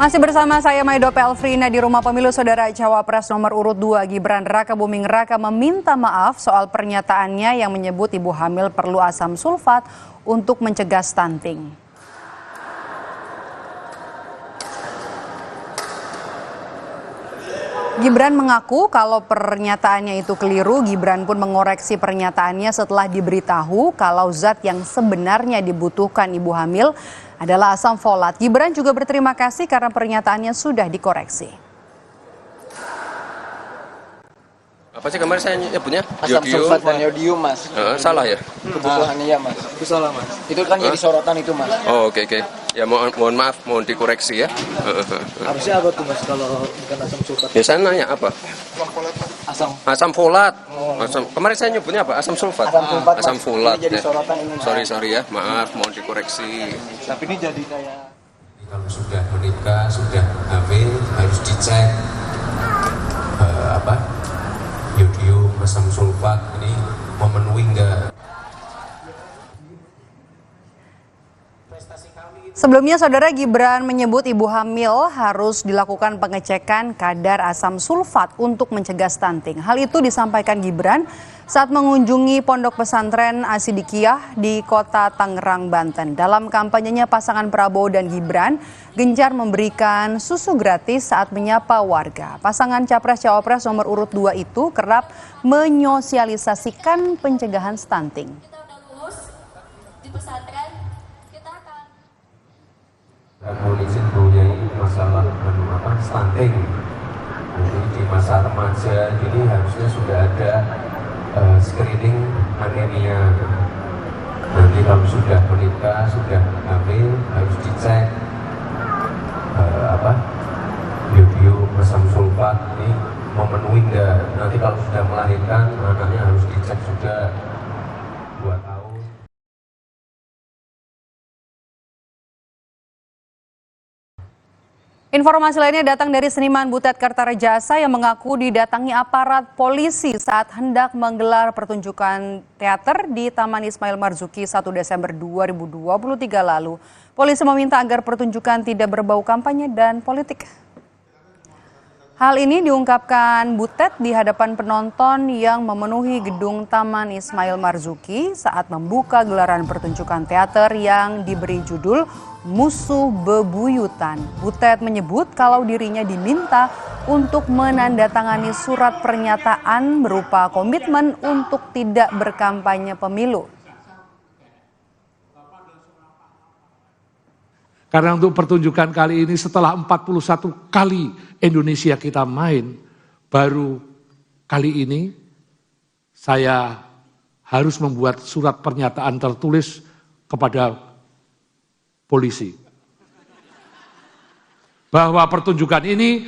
Masih bersama saya Maido Pelfrina di Rumah Pemilu. Saudara, Cawapres nomor urut 2 Gibran Rakabuming Raka meminta maaf soal pernyataannya yang menyebut ibu hamil perlu asam sulfat untuk mencegah stunting. Gibran mengaku kalau pernyataannya itu keliru. Gibran pun mengoreksi pernyataannya setelah diberitahu kalau zat yang sebenarnya dibutuhkan ibu hamil adalah asam folat. Gibran juga berterima kasih karena pernyataannya sudah dikoreksi. Apa sih kemarin saya nyebutnya? Asam sulfat dan yodium, Mas. Salah ya? Kebutuhannya ya, Mas. Itu salah, Mas. Itu kan jadi sorotan itu, Mas. Oh, oke. Ya mohon maaf, mohon dikoreksi ya. Harusnya apa tuh, Mas, kalau bukan asam sulfat? Ya saya nanya apa? Asam folat. Kemarin saya nyebutnya apa? Asam sulfat. Asam folat. Ini jadi Ya. sorotan ini, Mas. Sorry ya, maaf, mohon dikoreksi. Tapi ini jadi kayak kalau sudah menikah, sudah hamil harus dicek yodium, asam sulfat ini memenuhi enggak. Sebelumnya, Saudara, Gibran menyebut ibu hamil harus dilakukan pengecekan kadar asam sulfat untuk mencegah stunting. Hal itu disampaikan Gibran saat mengunjungi pondok pesantren Asidikiyah di kota Tangerang, Banten. Dalam kampanyenya, pasangan Prabowo dan Gibran gencar memberikan susu gratis saat menyapa warga. Pasangan Capres-Cawapres nomor urut 2 itu kerap menyosialisasikan pencegahan stunting. Kita udah lulus di pesantren, kita akan Polisi punya masalah stunting. Jadi di masa remaja ini harusnya sudah ada screening anemia. Nanti kalau sudah menikah, sudah hamil harus dicek yodium, asam sulfat ini memenuhi enggak. Nanti kalau sudah melahirkan anaknya harus dicek juga 2 tahun. Informasi lainnya datang dari seniman Butet Kertarejasa yang mengaku didatangi aparat polisi saat hendak menggelar pertunjukan teater di Taman Ismail Marzuki 1 Desember 2023 lalu. Polisi meminta agar pertunjukan tidak berbau kampanye dan politik. Hal ini diungkapkan Butet di hadapan penonton yang memenuhi gedung Taman Ismail Marzuki saat membuka gelaran pertunjukan teater yang diberi judul Musuh Bebuyutan. Butet menyebut kalau dirinya diminta untuk menandatangani surat pernyataan berupa komitmen untuk tidak berkampanye pemilu. Karena untuk pertunjukan kali ini setelah 41 kali Indonesia kita main, baru kali ini saya harus membuat surat pernyataan tertulis kepada polisi. Bahwa pertunjukan ini